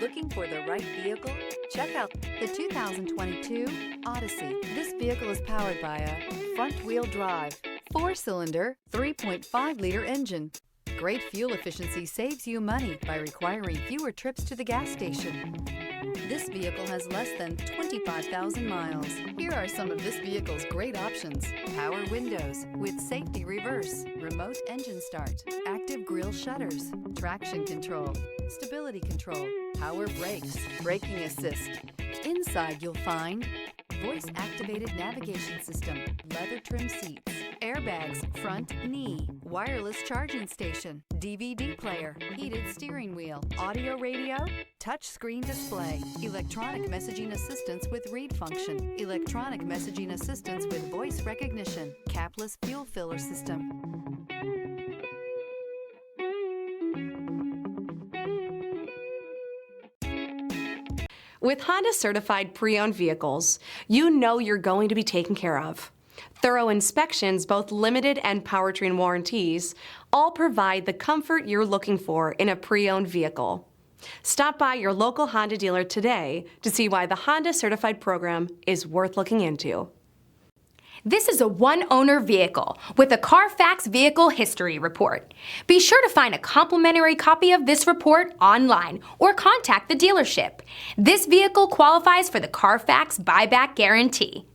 Looking for the right vehicle? Check out the 2022 Odyssey. This vehicle is powered by a front-wheel drive, 4-cylinder, 3.5-liter engine. Great fuel efficiency saves you money by requiring fewer trips to the gas station. This vehicle has less than 25,000 miles. Here are some of this vehicle's great options: power windows with safety reverse, remote engine start, active grille shutters, traction control, stability control, power brakes, braking assist. Inside you'll find voice-activated navigation system, leather trim seats, airbags, front knee, wireless charging station, DVD player, heated steering wheel, audio radio, touchscreen display, electronic messaging assistance with read function, electronic messaging assistance with voice recognition, capless fuel filler system. With Honda Certified Pre-Owned Vehicles, you know you're going to be taken care of. Thorough inspections, both limited and powertrain warranties, all provide the comfort you're looking for in a pre-owned vehicle. Stop by your local Honda dealer today to see why the Honda Certified program is worth looking into. This is a one-owner vehicle with a Carfax Vehicle History Report. Be sure to find a complimentary copy of this report online or contact the dealership. This vehicle qualifies for the Carfax Buyback Guarantee.